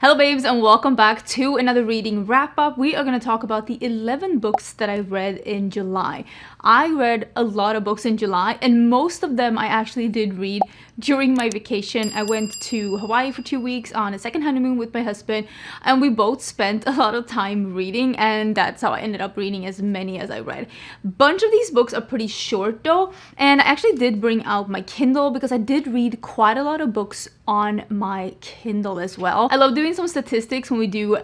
Hello babes and welcome back to another reading wrap up. We are going to talk about the 11 books that I read in July. I read a lot of books in July and most of them I actually did read during my vacation. I went to Hawaii for 2 weeks on a second honeymoon with my husband and we both spent a lot of time reading, and that's how I ended up reading as many as I read. Bunch of these books are pretty short though, and I actually did bring out my Kindle because I did read quite a lot of books on my Kindle as well. I love doing some statistics when we do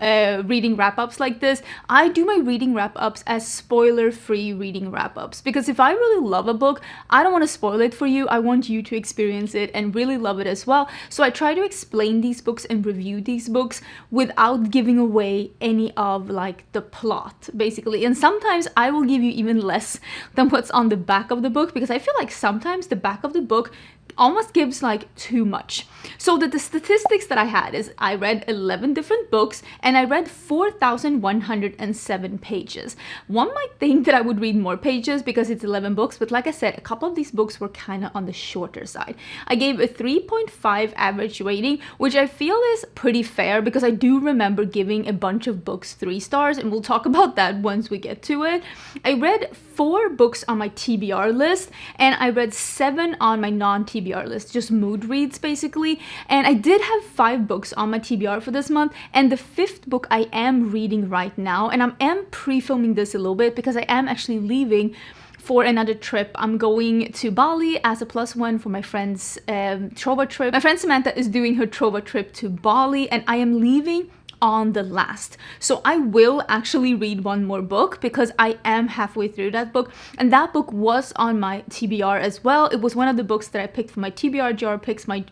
reading wrap-ups like this. I do my reading wrap-ups as spoiler-free reading wrap-ups because if I really love a book, I don't want to spoil it for you. I want you to experience it and really love it as well. So I try to explain these books and review these books without giving away any of like the plot basically. And sometimes I will give you even less than what's on the back of the book because I feel like sometimes the back of the book almost gives like too much. So the statistics that I had is I read 11 different books and I read 4,107 pages. One might think that I would read more pages because it's 11 books, but like I said, a couple of these books were kind of on the shorter side. I gave a 3.5 average rating, which I feel is pretty fair because I do remember giving a bunch of books 3 stars, and we'll talk about that once we get to it. I read 4 books on my TBR list and I read 7 on my non-TBR list, just mood reads basically. And I did have 5 books on my TBR for this month, and the 5th book I am reading right now, and I am pre-filming this a little bit because I am actually leaving for another trip. I'm going to Bali as a +1 for my friend's Trova trip. My friend Samantha is doing her Trova trip to Bali and I am leaving on the last. So I will actually read one more book because I am halfway through that book, and that book was on my TBR as well. It was one of the books that I picked for my TBR jar picks, my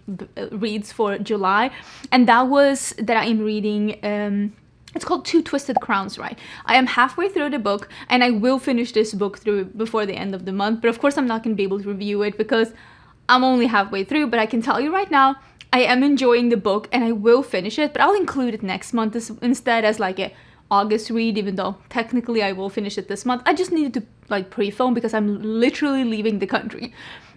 reads for July, and that was that I am reading it's called Two Twisted Crowns, right? I am halfway through the book and I will finish this book through before the end of the month, but of course I'm not going to be able to review it because I'm only halfway through. But I can tell you right now, I am enjoying the book and I will finish it, but I'll include it next month instead as like a August read, even though technically I will finish it this month. I just needed to like pre-film because I'm literally leaving the country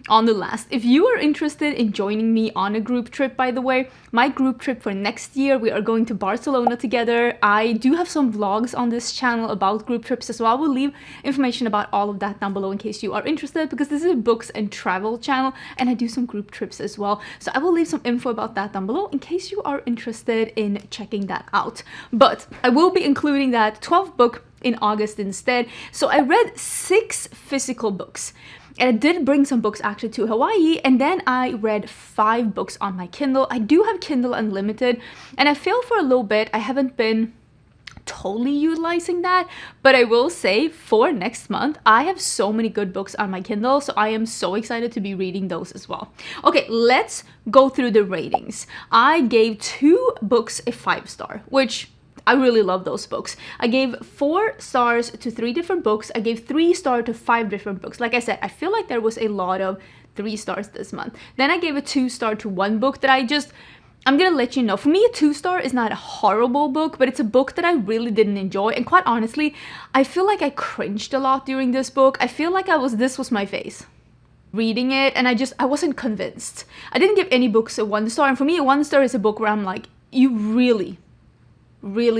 on the last. If you are interested in joining me on a group trip, by the way, my group trip for next year, we are going to Barcelona together. I do have some vlogs on this channel about group trips as well. I will leave information about all of that down below in case you are interested, because this is a books and travel channel and I do some group trips as well. So I will leave some info about that down below in case you are interested in checking that out. But I will be including that 12th book in August instead. So I read 6 physical books. And I did bring some books actually to Hawaii, and then I read 5 books on my Kindle. I do have Kindle Unlimited, and I feel for a little bit I haven't been totally utilizing that, but I will say for next month I have so many good books on my Kindle, so I am so excited to be reading those as well. Okay, let's go through the ratings. I gave 2 books a 5-star, which I really love those books. I gave 4 stars to 3 different books. I gave 3 stars to 5 different books. Like I said, I feel like there was a lot of 3 stars this month. Then I gave a 2 star to one book that I'm gonna let you know. For me, a 2-star is not a horrible book, but it's a book that I really didn't enjoy. And quite honestly, I feel like I cringed a lot during this book. I feel like this was my face reading it, and I wasn't convinced. I didn't give any books a 1-star. And for me, a 1-star is a book where I'm like, you really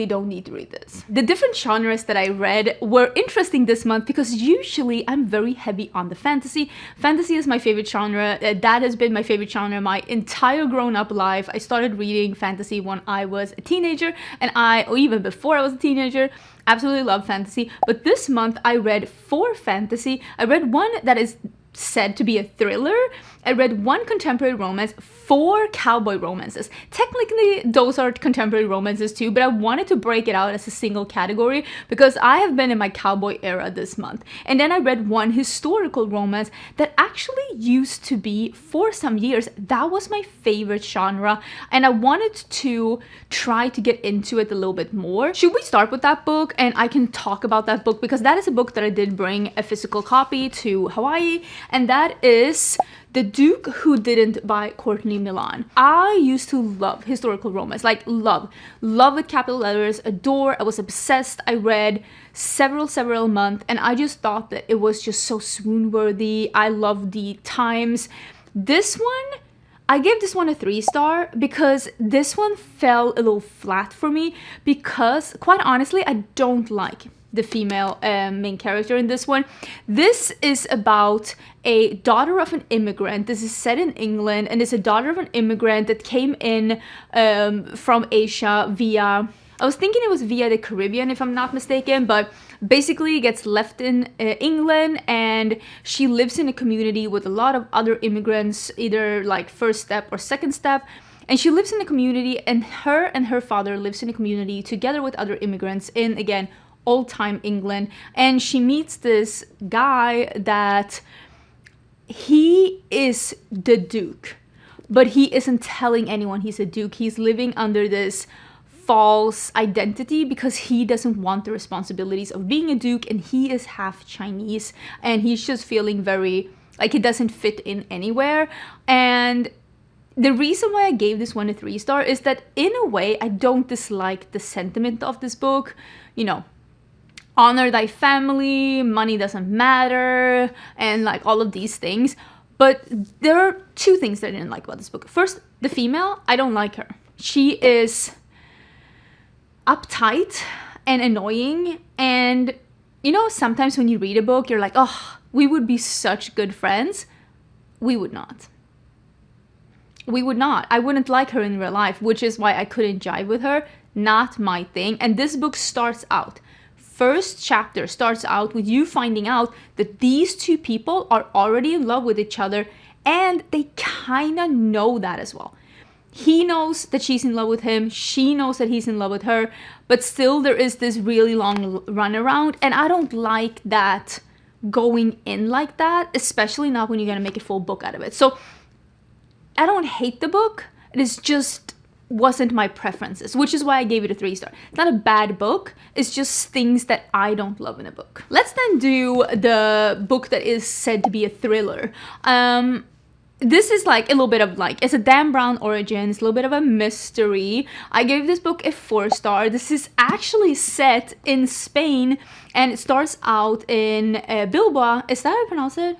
don't need to read this. The different genres that I read were interesting this month because usually I'm very heavy on the fantasy. Fantasy is my favorite genre. That has been my favorite genre my entire grown-up life. I started reading fantasy when I was a teenager, and or even before I was a teenager. Absolutely love fantasy. But this month I read 4 fantasy. I read one that is said to be a thriller. I read 1 contemporary romance, 4 cowboy romances. Technically, those are contemporary romances too, but I wanted to break it out as a single category because I have been in my cowboy era this month. And then I read 1 historical romance that actually used to be, for some years, that was my favorite genre, and I wanted to try to get into it a little bit more. Should we start with that book? And I can talk about that book because that is a book that I did bring a physical copy to Hawaii, and that is The Duke Who Didn't by Courtney Milan. I used to love historical romance, like love with capital letters, adore. I was obsessed. I read several months, and I just thought that it was just so swoon worthy. I loved the times. This one I gave this one a 3-star because this one fell a little flat for me because, quite honestly, I don't like the female main character in this one. This is about a daughter of an immigrant. This is set in England, and it's a daughter of an immigrant that came in from Asia via... I was thinking it was via the Caribbean, if I'm not mistaken, but basically gets left in England, and she lives in a community with a lot of other immigrants, either like first step or second step. And she lives in a community, and her father lives in a community together with other immigrants in, again, old-time England. And she meets this guy that he is the Duke, but he isn't telling anyone he's a Duke. He's living under this false identity because he doesn't want the responsibilities of being a Duke, and he is half Chinese, and he's just feeling very like he doesn't fit in anywhere. And the reason why I gave this one a 3-star is that, in a way, I don't dislike the sentiment of this book. You know, honor thy family, money doesn't matter, and like all of these things. But there are 2 things that I didn't like about this book. First, the female, I don't like her. She is uptight and annoying, and you know, sometimes when you read a book you're like, oh, we would be such good friends. We would not. I wouldn't like her in real life, which is why I couldn't jive with her. Not my thing. And this book starts out, first chapter starts out with you finding out that these 2 people are already in love with each other, and they kind of know that as well. He knows that she's in love with him. She knows that he's in love with her. But still, there is this really long runaround. And I don't like that going in like that, especially not when you're going to make a full book out of it. So I don't hate the book. It is just wasn't my preferences, which is why I gave it a 3-star. It's not a bad book. It's just things that I don't love in a book. Let's then do the book that is said to be a thriller. This is like a little bit of like, it's a Dan Brown origin, it's a little bit of a mystery. I gave this book a 4-star. This is actually set in Spain, and it starts out in Bilbao. Is that how you pronounce it?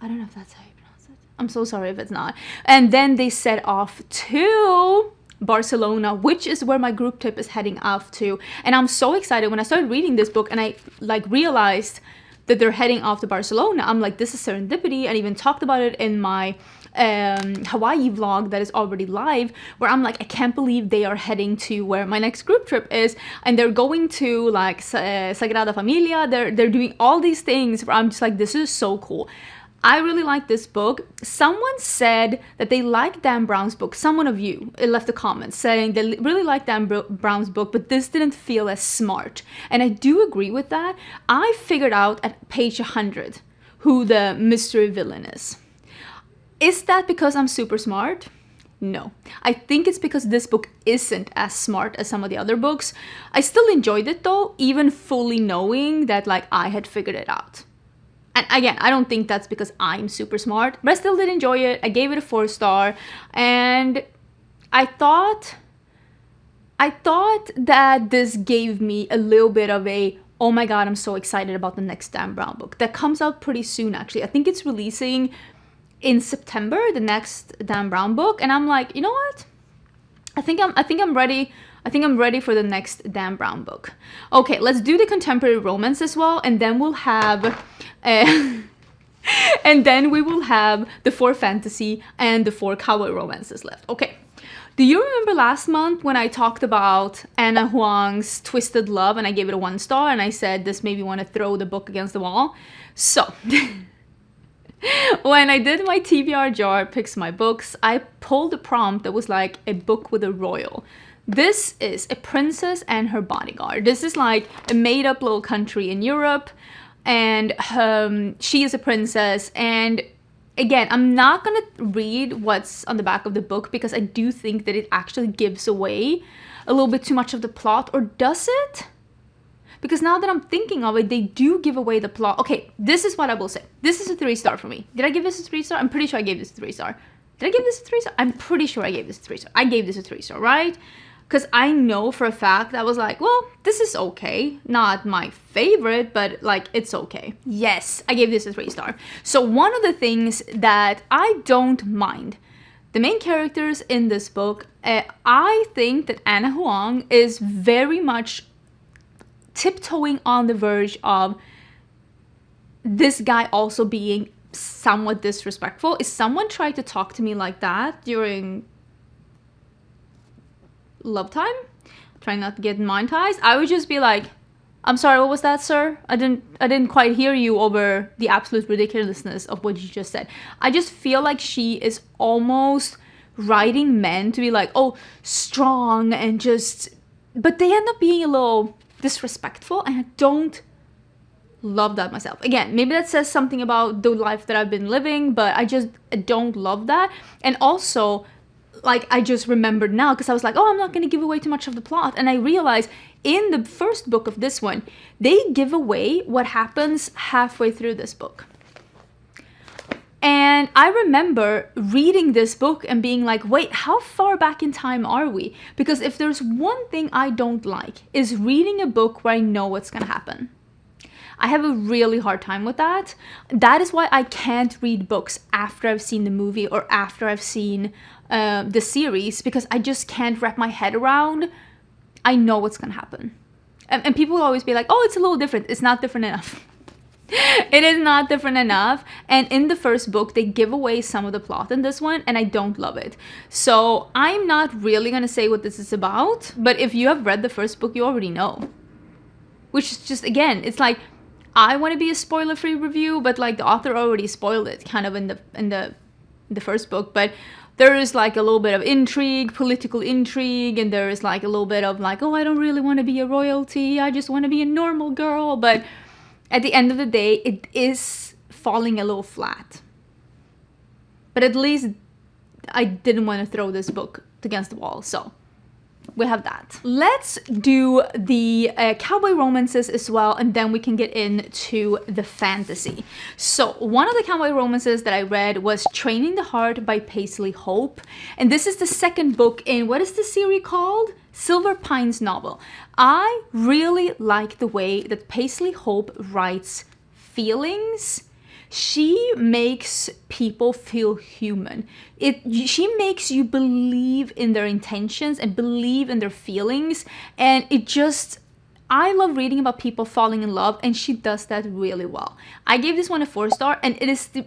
I don't know if that's how you pronounce it. I'm so sorry if it's not. And then they set off to Barcelona, which is where my group trip is heading off to. And I'm so excited when I started reading this book and I like realized that they're heading off to Barcelona. I'm like, this is serendipity. I even talked about it in my Hawaii vlog that is already live, where I'm like, I can't believe they are heading to where my next group trip is, and they're going to like Sagrada Familia. They're doing all these things where I'm just like, this is so cool. I really like this book. Someone said that they like Dan Brown's book. Someone of you left a comment saying they really like Dan Brown's book, but this didn't feel as smart. And I do agree with that. I figured out at page 100 who the mystery villain is. Is that because I'm super smart? No. I think it's because this book isn't as smart as some of the other books. I still enjoyed it though, even fully knowing that like I had figured it out. And again, I don't think that's because I'm super smart, but I still did enjoy it. I gave it a 4-star, and I thought that this gave me a little bit of a, oh my god, I'm so excited about the next Dan Brown book. That comes out pretty soon, actually. I think it's releasing in September, the next Dan Brown book, and I'm like, you know what? I think I'm ready. I think I'm ready for the next Dan Brown book. Okay, let's do the contemporary romance as well, and then we'll have and then we will have the 4 fantasy and the 4 cowboy romances left. Okay. Do you remember last month when I talked about Anna Huang's Twisted Love and I gave it a 1-star and I said this made me want to throw the book against the wall? So, when I did my TBR jar picks my books, I pulled a prompt that was like a book with a royal. This is a princess and her bodyguard. This is like a made-up little country in Europe, and she is a princess. And again, I'm not gonna read what's on the back of the book because I do think that it actually gives away a little bit too much of the plot. Or does it? Because now that I'm thinking of it, they do give away the plot. Okay, this is what I will say. This is a 3-star for me. Did I give this a 3-star? I'm pretty sure I gave this a 3-star. Did I give this a 3-star? I'm pretty sure I gave this a 3-star. I gave this a 3-star, right? because I know for a fact I was like, well, this is okay. Not my favorite, but like, it's okay. Yes, I gave this a 3-star. So one of the things that I don't mind, the main characters in this book, I think that Anna Huang is very much tiptoeing on the verge of this guy also being somewhat disrespectful. If someone tried to talk to me like that during love time, trying not to get monetized, I would just be like, I'm sorry, what was that, sir? I didn't quite hear you over the absolute ridiculousness of what you just said. I just feel like she is almost writing men to be like, oh, strong and just, but they end up being a little disrespectful, and I don't love that myself. Again, maybe that says something about the life that I've been living, but I just don't love that. And also, like, I just remembered now because I was like, oh, I'm not going to give away too much of the plot. And I realized in the first book of this one, they give away what happens halfway through this book. And I remember reading this book and being like, wait, how far back in time are we? Because if there's one thing I don't like, is reading a book where I know what's going to happen. I have a really hard time with that. That is why I can't read books after I've seen the movie or after I've seen the series, because I just can't wrap my head around, I know what's gonna happen. And people will always be like, oh, it's a little different. It's not different enough. It is not different enough. And in the first book, they give away some of the plot in this one, and I don't love it. So I'm not really gonna say what this is about, but if you have read the first book, you already know. Which is just, again, it's like, I want to be a spoiler-free review, but like the author already spoiled it kind of in the first book. But there is like a little bit of intrigue, political intrigue, and there is like a little bit of like, oh, I don't really want to be a royalty, I just want to be a normal girl. But at the end of the day, it is falling a little flat. But at least I didn't want to throw this book against the wall, so we have that. Let's do the cowboy romances as well, and then we can get into the fantasy. So one of the cowboy romances that I read was Training the Heart by Paisley Hope, and this is the second book in, what is the series called? Silver Pines novel. I really like the way that Paisley Hope writes feelings. She makes people feel human. She makes you believe in their intentions and believe in their feelings. And it just, I love reading about people falling in love, and she does that really well. I gave this one a 4-star, and it is the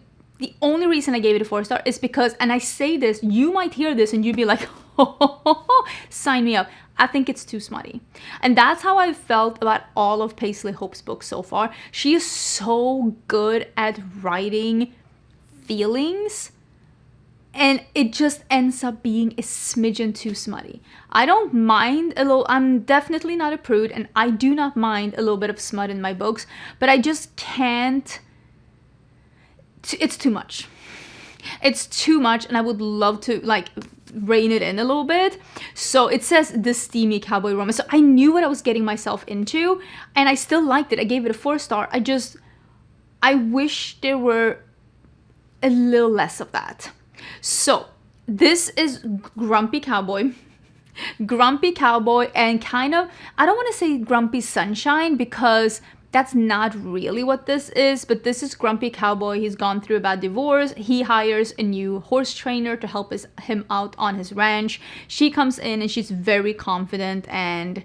only reason I gave it a 4-star is because, and I say this, you might hear this and you'd be like, oh, sign me up. I think it's too smutty. And that's how I felt about all of Paisley Hope's books so far. She is so good at writing feelings, and it just ends up being a smidgen too smutty. I don't mind a little, I'm definitely not a prude, and I do not mind a little bit of smut in my books, but I just can't, it's too much. It's too much, and I would love to like rein it in a little bit. So it says the steamy cowboy romance. So I knew what I was getting myself into, and I still liked it. I gave it a 4-star. I wish there were a little less of that. So this is Grumpy Cowboy. Grumpy Cowboy, and kind of, I don't want to say Grumpy Sunshine because that's not really what this is, but this is Grumpy Cowboy. He's gone through a bad divorce. He hires a new horse trainer to help him out on his ranch. She comes in and she's very confident, and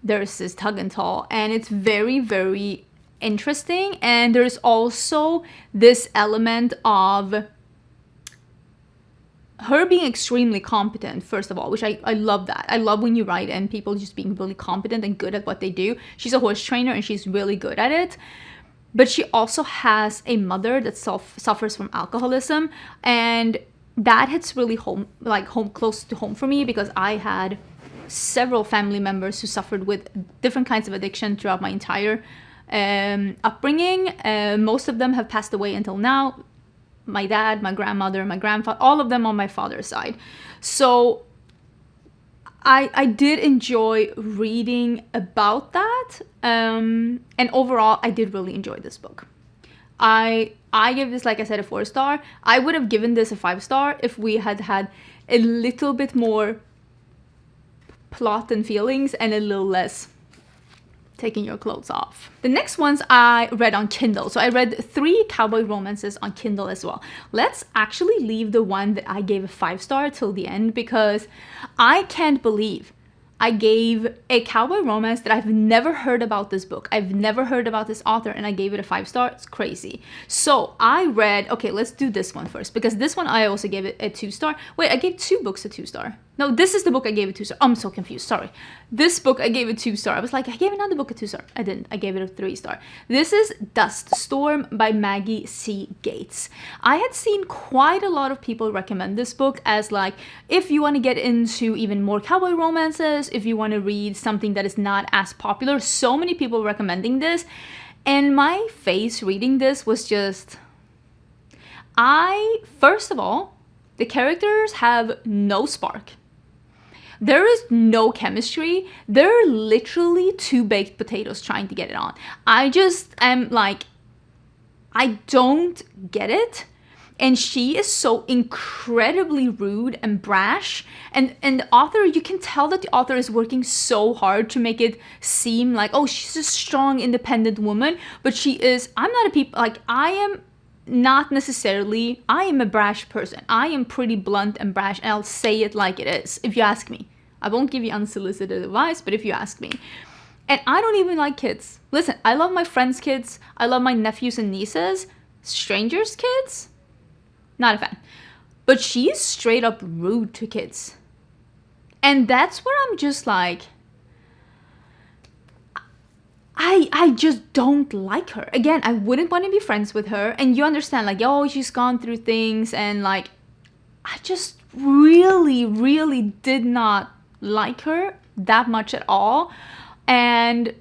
there's this tug and tug, and it's very, very interesting. And there's also this element of her being extremely competent, first of all, which I love that. I love when you write and people just being really competent and good at what they do. She's a horse trainer and she's really good at it. But she also has a mother that suffers from alcoholism, and that hits really home close to home for me, because I had several family members who suffered with different kinds of addiction throughout my entire upbringing. Most of them have passed away until now. My dad, my grandmother, my grandfather, all of them on my father's side. So I did enjoy reading about that. And overall, I did really enjoy this book. I give this, like I said, a 4-star. I would have given this a 5-star if we had had a little bit more plot and feelings and a little less taking your clothes off. The next ones I read on Kindle. So I read 3 cowboy romances on Kindle as well. Let's actually leave the one that I gave a 5-star till the end, because I can't believe I gave a cowboy romance that I've never heard about this book. I've never heard about this author, and I gave it a 5-star. It's crazy. So I read, okay, let's do this one first, because this one I also gave it a 2-star. Wait, I gave 2 books a 2-star. No, this is the book I gave it 2-star. I'm so confused, sorry. This book I gave it 2-star. I was like, I gave another book a 2-star. I didn't, I gave it a 3-star. This is Dust Storm by Maggie C. Gates. I had seen quite a lot of people recommend this book as like, if you want to get into even more cowboy romances, if you want to read something that is not as popular, so many people recommending this. And my face reading this was just, first of all, the characters have no spark. There is no chemistry. They're literally 2 baked potatoes trying to get it on. I just am like, I don't get it. And she is so incredibly rude and brash. And the author, you can tell that the author is working so hard to make it seem like, oh, she's a strong, independent woman. But she is, I'm not a people, like I am not necessarily, I am a brash person. I am pretty blunt and brash, and I'll say it like it is, if you ask me. I won't give you unsolicited advice, but if you ask me. And I don't even like kids. Listen, I love my friends' kids. I love my nephews and nieces. Strangers' kids? Not a fan. But she is straight up rude to kids. And that's where I'm just like, I just don't like her. Again, I wouldn't want to be friends with her. And you understand, like, oh, she's gone through things. And, like, I just really, really did not like her that much at all. And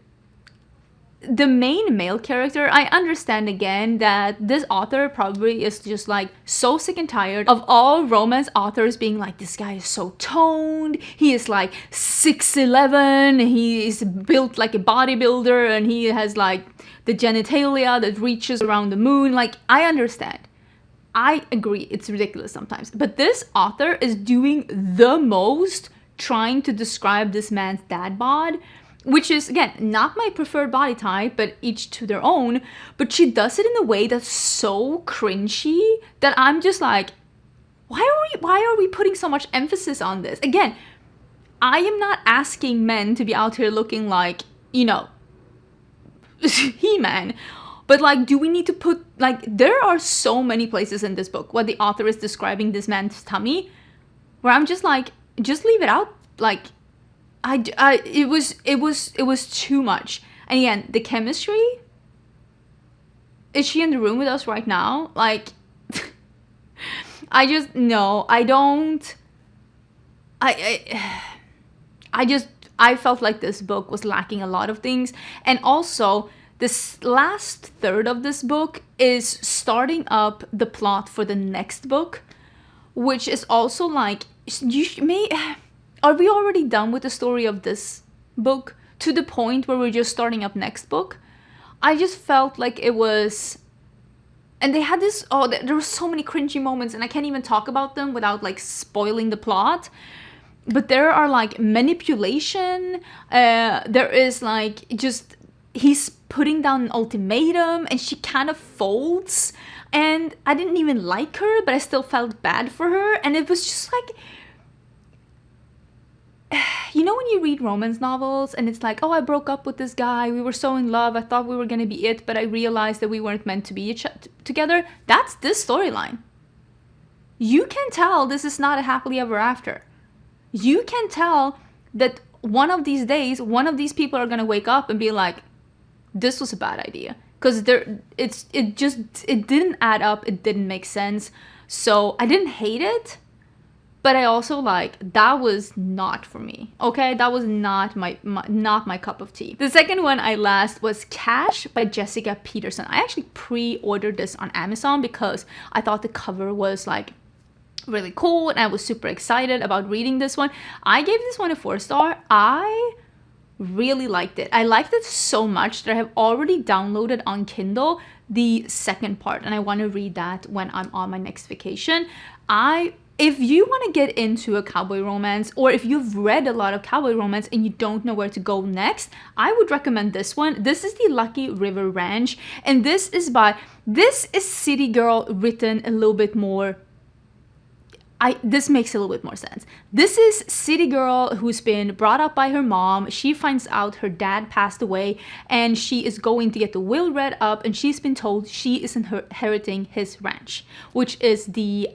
the main male character, I understand again that this author probably is just like so sick and tired of all romance authors being like, this guy is so toned, he is like 6'11", he is built like a bodybuilder, and he has like the genitalia that reaches around the moon. Like, I understand. I agree, it's ridiculous sometimes. But this author is doing the most trying to describe this man's dad bod, which is, again, not my preferred body type, but each to their own. But she does it in a way that's so cringy that I'm just like, why are we putting so much emphasis on this? Again, I am not asking men to be out here looking like, you know, He-Man. But, like, do we need to put, like, there are so many places in this book where the author is describing this man's tummy where I'm just like, just leave it out. Like, it was too much. And again, the chemistry, is she in the room with us right now? Like, I felt like this book was lacking a lot of things. And also, this last third of this book is starting up the plot for the next book, which is also like, are we already done with the story of this book to the point where we're just starting up next book? I just felt like it was, and they had this, there were so many cringy moments, and I can't even talk about them without like spoiling the plot. But there are like manipulation, there is like just, he's putting down an ultimatum and she kind of folds, and I didn't even like her, but I still felt bad for her. And it was just like, you know when you read romance novels and it's like, oh, I broke up with this guy, we were so in love, I thought we were gonna be it, but I realized that we weren't meant to be together? That's this storyline. You can tell this is not a happily ever after. You can tell that one of these days, one of these people are gonna wake up and be like, this was a bad idea. Because it didn't add up, it didn't make sense. So I didn't hate it, but I also like, that was not for me. Okay, that was not my cup of tea. The second one I last was Cash by Jessica Peterson. I actually pre-ordered this on Amazon because I thought the cover was like really cool and I was super excited about reading this one. I gave this one a 4-star. I really liked it. I liked it so much that I have already downloaded on Kindle the second part, and I want to read that when I'm on my next vacation. I if you want to get into a cowboy romance, or if you've read a lot of cowboy romance and you don't know where to go next, I would recommend this one. This is the Lucky River Ranch, and this is City Girl written a little bit more. This makes a little bit more sense. This is City Girl who's been brought up by her mom. She finds out her dad passed away and she is going to get the will read up, and she's been told she is inheriting his ranch, which is the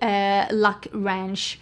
Luck Ranch.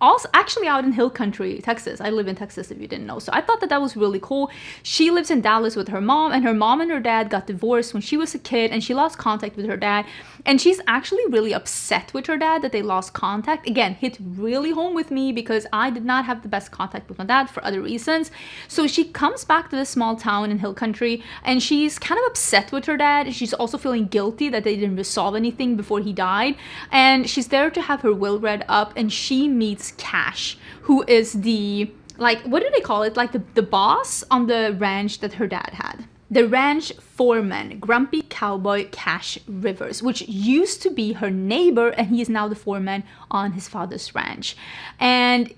Also, actually out in Hill Country, Texas. I live in Texas, if you didn't know. So I thought that was really cool. She lives in Dallas with her mom and her dad got divorced when she was a kid, and she lost contact with her dad. And she's actually really upset with her dad that they lost contact. Again, hit really home with me because I did not have the best contact with my dad for other reasons. So she comes back to this small town in Hill Country, and she's kind of upset with her dad. She's also feeling guilty that they didn't resolve anything before he died. And she's there to have her will read up, and she meets Cash, who is the, like, what do they call it? Like the boss on the ranch that her dad had. The ranch foreman, grumpy cowboy Cash Rivers, which used to be her neighbor, and he is now the foreman on his father's ranch. And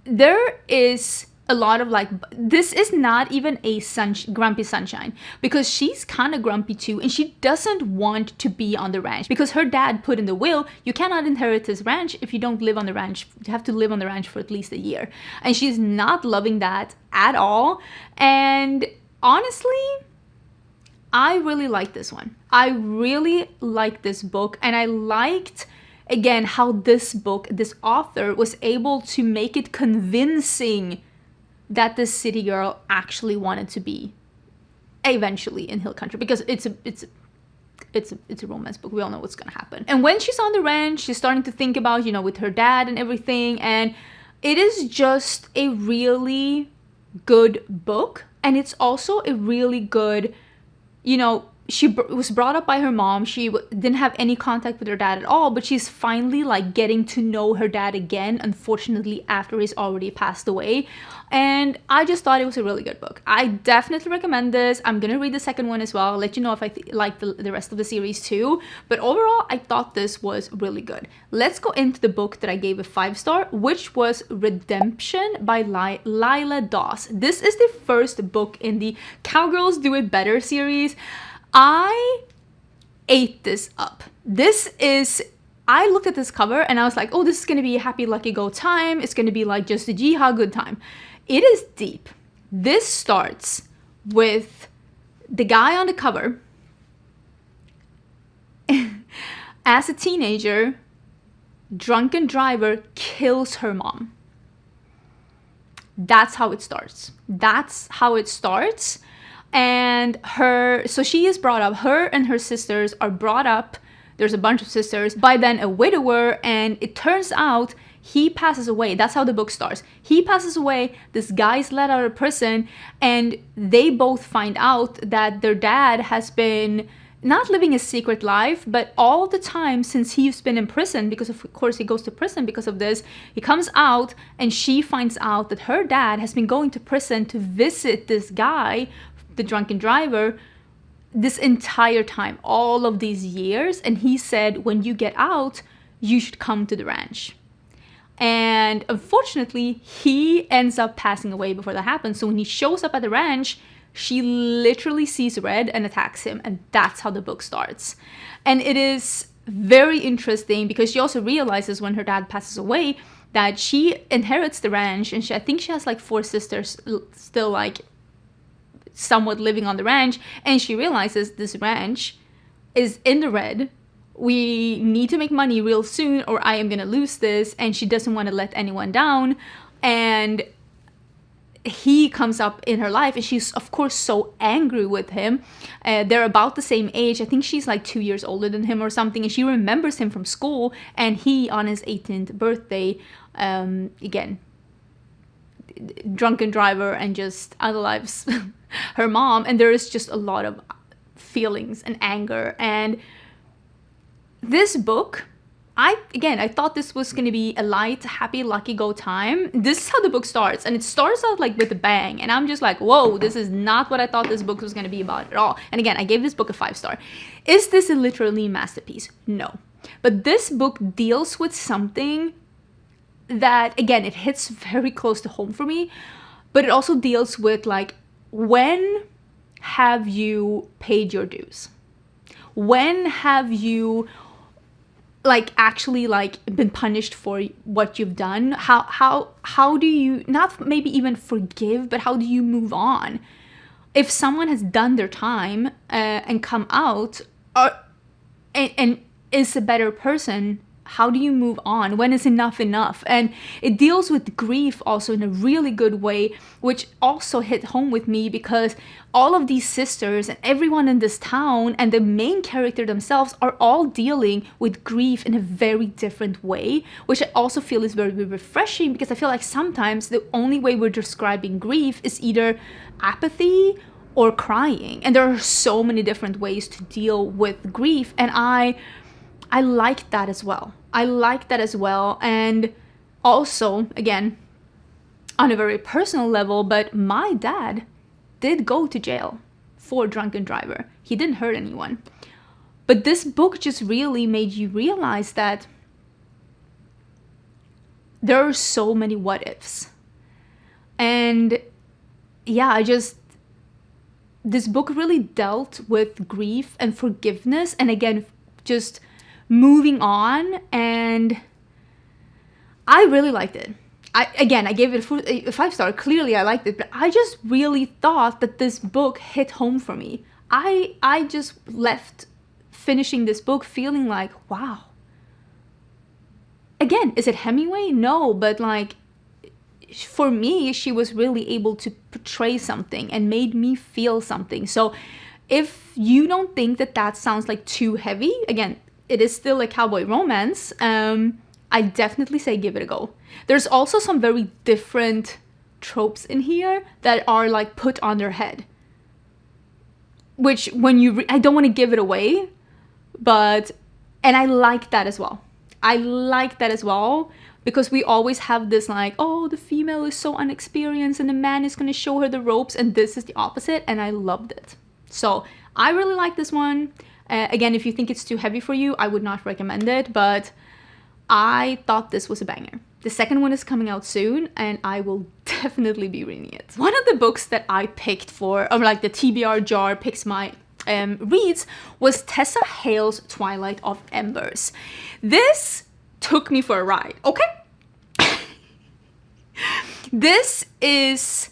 there is a lot of like, this is not even a grumpy sunshine, because she's kind of grumpy too, and she doesn't want to be on the ranch because her dad put in the will, you cannot inherit his ranch if you don't live on the ranch. You have to live on the ranch for at least a year, and she's not loving that at all. And honestly, I really like this one. I really like this book, and I liked, again, how this author was able to make it convincing that the city girl actually wanted to be eventually in Hill Country, because it's a romance book. We all know what's gonna happen. And when she's on the ranch, she's starting to think about, with her dad and everything, and it is just a really good book. And it's also a really good, she was brought up by her mom. She didn't have any contact with her dad at all, but she's finally like getting to know her dad again, unfortunately after he's already passed away. And I just thought it was a really good book. I definitely recommend this. I'm gonna read the second one as well. I'll let you know if I like the rest of the series too. But overall, I thought this was really good. Let's go into the book that I gave a 5-star, which was Redemption by Lila Dawes. This is the first book in the Cowgirls Do It Better series. I ate this up. I looked at this cover and I was like, oh, this is going to be a happy, lucky go time. It's going to be like just a jihad good time. It is deep. This starts with the guy on the cover as a teenager, drunken driver kills her mom. That's how it starts. And so she is brought up, her and her sisters are brought up, there's a bunch of sisters, by then a widower, and it turns out he passes away. That's how the book starts. He passes away, this guy's let out of prison, and they both find out that their dad has been not living a secret life, but all the time since he's been in prison, because of course he goes to prison because of this, he comes out and she finds out that her dad has been going to prison to visit this guy, the drunken driver, this entire time, all of these years. And he said, when you get out, you should come to the ranch. And unfortunately, he ends up passing away before that happens. So when he shows up at the ranch, she literally sees red and attacks him. And that's how the book starts. And it is very interesting because she also realizes when her dad passes away that she inherits the ranch. And I think she has like 4 sisters still like somewhat living on the ranch, and she realizes this ranch is in the red. We need to make money real soon or I am gonna lose this, and she doesn't want to let anyone down. And he comes up in her life and she's of course so angry with him. They're about the same age. I think she's like 2 years older than him or something, and she remembers him from school, and he on his 18th birthday again, drunken driver and just unalives her mom. And there is just a lot of feelings and anger. And this book, I thought this was going to be a light, happy, lucky go time. This is how the book starts, and it starts out like with a bang, and I'm just like, whoa, this is not what I thought this book was going to be about at all. And again, I gave this book a 5-star. Is this a literally masterpiece? No. But this book deals with something that, again, it hits very close to home for me, but it also deals with, like, when have you paid your dues? When have you, like, actually, like, been punished for what you've done? How do you, not maybe even forgive, but how do you move on? If someone has done their time and come out and is a better person, how do you move on? When is enough enough? And it deals with grief also in a really good way, which also hit home with me because all of these sisters and everyone in this town and the main character themselves are all dealing with grief in a very different way, which I also feel is very, very refreshing, because I feel like sometimes the only way we're describing grief is either apathy or crying. And there are so many different ways to deal with grief. And I like that as well. I like that as well. And also, again, on a very personal level, but my dad did go to jail for drunken driver. He didn't hurt anyone. But this book just really made you realize that there are so many what ifs. And yeah, this book really dealt with grief and forgiveness, and again, just moving on, and I really liked it. I gave it a 5-star. Clearly I liked it, but I just really thought that this book hit home for me. I just left finishing this book feeling like, wow. Again, is it Hemingway? No, but like, for me, she was really able to portray something and made me feel something. So if you don't think that sounds like too heavy, again, it is still a cowboy romance, I definitely say give it a go. There's also some very different tropes in here that are like put on their head, which when you I don't want to give it away, but and I like that as well. I like that as well, because we always have this like, oh, the female is so unexperienced and the man is going to show her the ropes, and this is the opposite, and I loved it. So I really like this one. Again, if you think it's too heavy for you, I would not recommend it, but I thought this was a banger. The second one is coming out soon, and I will definitely be reading it. One of the books that I picked for, or like the TBR jar picks my reads, was Tessa Hale's Twilight of Embers. This took me for a ride, okay? This is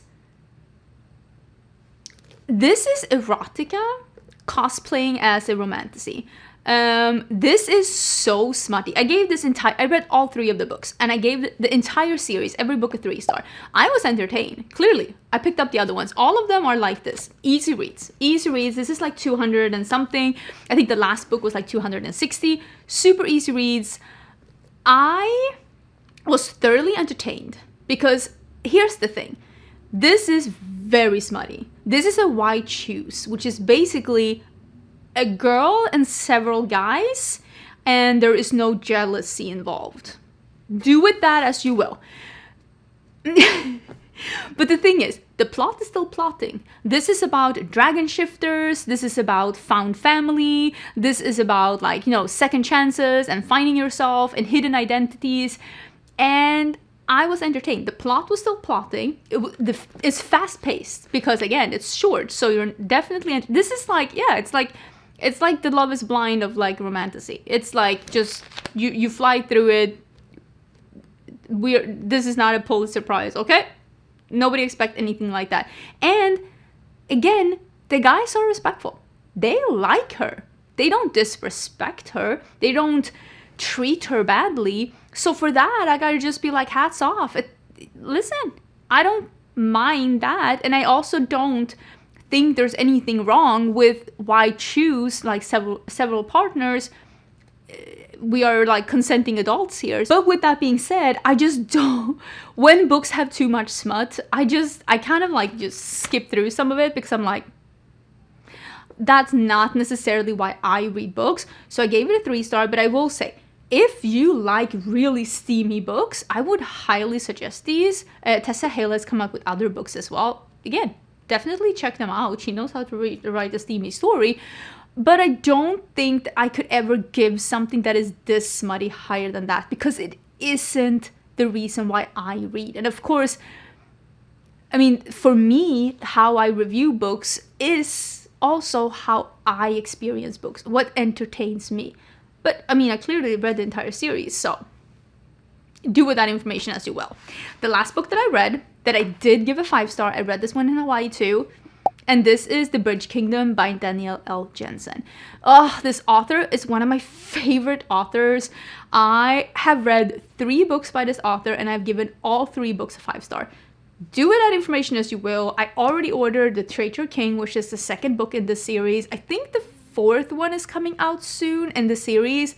erotica cosplaying as a romantasy. This is so smutty. I read all 3 of the books, and I gave the entire series, every book, a 3-star. I was entertained, clearly. I picked up the other ones. All of them are like this. Easy reads. Easy reads. This is like 200 and something. I think the last book was like 260. Super easy reads. I was thoroughly entertained, because here's the thing. This is very smutty. This is a white shoes, which is basically a girl and several guys, and there is no jealousy involved. Do with that as you will. But the thing is, the plot is still plotting. This is about dragon shifters. This is about found family. This is about, like, you know, second chances and finding yourself and hidden identities. And I was entertained. The plot was still plotting. It's fast paced because, again, it's short. So you're definitely, this is like, yeah, it's like the Love is Blind of like romantasy. It's like just, you fly through it. This is not a Pulitzer Prize, okay? Nobody expect anything like that. And again, the guys are respectful. They like her. They don't disrespect her. They don't treat her badly. So for that, I gotta just be like, hats off. Listen, I don't mind that. And I also don't think there's anything wrong with why choose like several partners. We are like consenting adults here. But with that being said, I just don't, when books have too much smut, I kind of like just skip through some of it, because I'm like, that's not necessarily why I read books. So I gave it a 3-star, but I will say, if you like really steamy books, I would highly suggest these. Tessa Hale has come up with other books as well. Again, definitely check them out. She knows how to write a steamy story. But I don't think that I could ever give something that is this smutty higher than that, because it isn't the reason why I read. And of course, I mean, for me, how I review books is also how I experience books, what entertains me. But I mean, I clearly read the entire series, so do with that information as you will. The last book that I read, that I did give a 5-star, I read this one in Hawaii too, and this is The Bridge Kingdom by Danielle L. Jensen. Oh, this author is one of my favorite authors. I have read 3 books by this author, and I've given all 3 books a 5-star. Do with that information as you will. I already ordered The Traitor King, which is the 2nd book in the series. I think the 4th one is coming out soon in the series.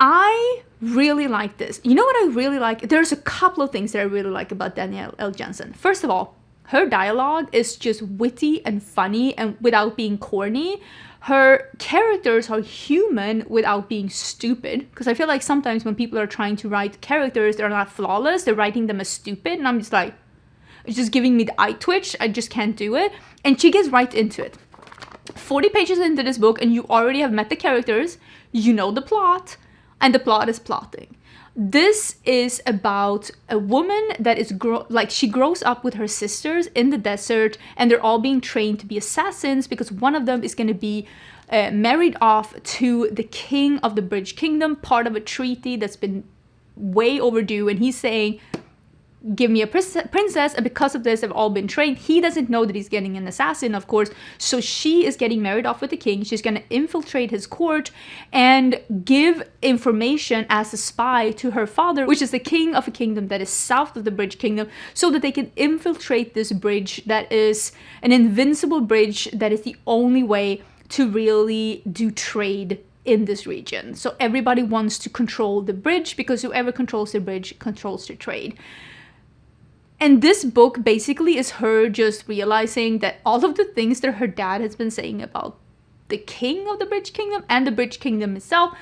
I really like this. You know what I really like? There's a couple of things that I really like about Danielle L. Jensen. First of all, her dialogue is just witty and funny and without being corny. Her characters are human without being stupid. Because I feel like sometimes when people are trying to write characters that are not flawless, they're writing them as stupid. And I'm just like, it's just giving me the eye twitch. I just can't do it. And she gets right into it. 40 pages into this book and you already have met the characters. You know the plot. And the plot is plotting. This is about a woman that is she grows up with her sisters in the desert, and they're all being trained to be assassins because one of them is going to be married off to the king of the Bridge Kingdom, part of a treaty that's been way overdue, and he's saying, give me a princess, and because of this they've all been trained. He doesn't know that he's getting an assassin, of course, so she is getting married off with the king. She's going to infiltrate his court and give information as a spy to her father, which is the king of a kingdom that is south of the Bridge Kingdom, so that they can infiltrate this bridge that is an invincible bridge that is the only way to really do trade in this region. So everybody wants to control the bridge because whoever controls the bridge controls the trade. And this book basically is her just realizing that all of the things that her dad has been saying about the king of the Bridge Kingdom and the Bridge Kingdom itself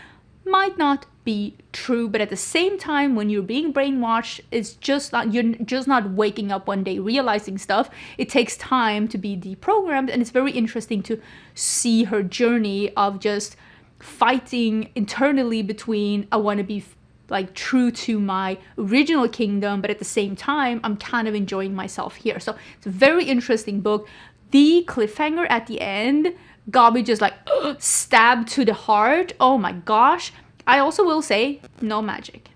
might not be true. But at the same time, when you're being brainwashed, you're just not waking up one day realizing stuff. It takes time to be deprogrammed, and it's very interesting to see her journey of just fighting internally between, I want to be like true to my original kingdom, but at the same time I'm kind of enjoying myself here. So it's a very interesting book. The cliffhanger at the end got me just like stabbed to the heart. Oh my gosh. I also will say no magic.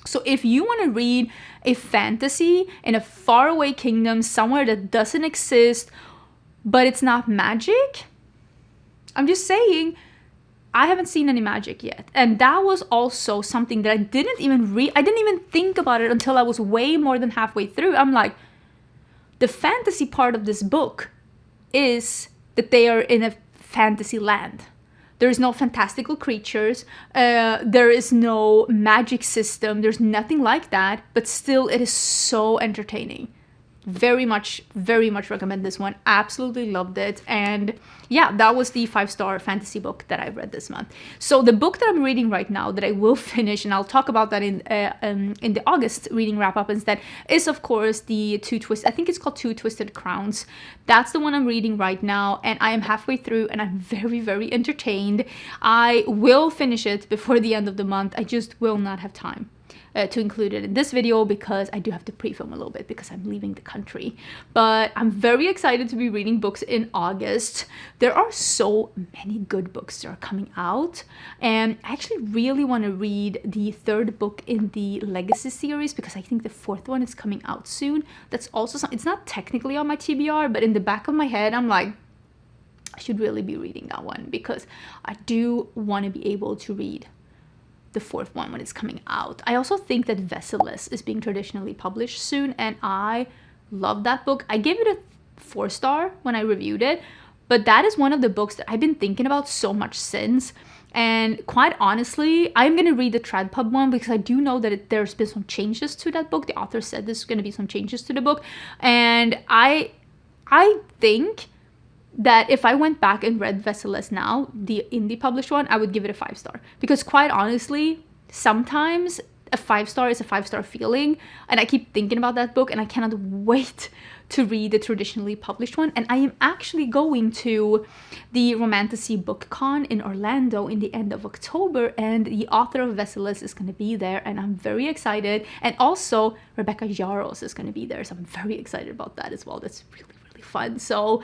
So if you want to read a fantasy in a faraway kingdom somewhere that doesn't exist but it's not magic, I'm just saying, I haven't seen any magic yet. And that was also something that I didn't even think about it until I was way more than halfway through. I'm like, the fantasy part of this book is that they are in a fantasy land. There's no fantastical creatures. There is no magic system. There's nothing like that. But still, it is so entertaining. Very much recommend this one. Absolutely loved it. And yeah, that was the 5-star fantasy book that I read this month. So the book that I'm reading right now that I will finish, and I'll talk about that in the August reading wrap up instead, is of course the I think it's called Two Twisted Crowns. That's the one I'm reading right now, and I am halfway through and I'm very entertained. I will finish it before the end of the month. I just will not have time to include it in this video because I do have to pre-film a little bit because I'm leaving the country. But I'm very excited to be reading books in August. There are so many good books that are coming out, and I actually really want to read the 3rd book in the Legacy series because I think the 4th one is coming out soon. That's also it's not technically on my TBR, but in the back of my head I'm like, I should really be reading that one because I do want to be able to read the 4th one when it's coming out. I also think that Vesselless is being traditionally published soon, and I love that book. I gave it a 4-star when I reviewed it, but that is one of the books that I've been thinking about so much since. And quite honestly, I'm going to read the Tradpub one because I do know that there's been some changes to that book. The author said there's going to be some changes to the book, and I think that if I went back and read Vesselless now, the indie published one, I would give it a 5-star. Because quite honestly, sometimes a 5-star is a 5-star feeling, and I keep thinking about that book, and I cannot wait to read the traditionally published one. And I am actually going to the Romantasy Book Con in Orlando in the end of October, and the author of Vesselless is going to be there, and I'm very excited. And also Rebecca Yarros is going to be there, so I'm very excited about that as well. That's really, really fun. So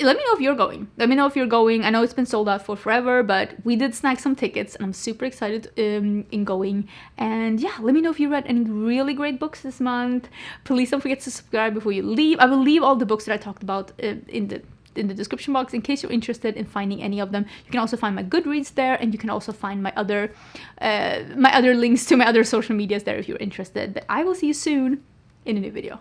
let me know if you're going. Let me know if you're going. I know it's been sold out for forever, but we did snag some tickets, and I'm super excited in going. And yeah, let me know if you read any really great books this month. Please don't forget to subscribe before you leave. I will leave all the books that I talked about in the description box in case you're interested in finding any of them. You can also find my Goodreads there, and you can also find my other links to my other social medias there if you're interested. But I will see you soon in a new video.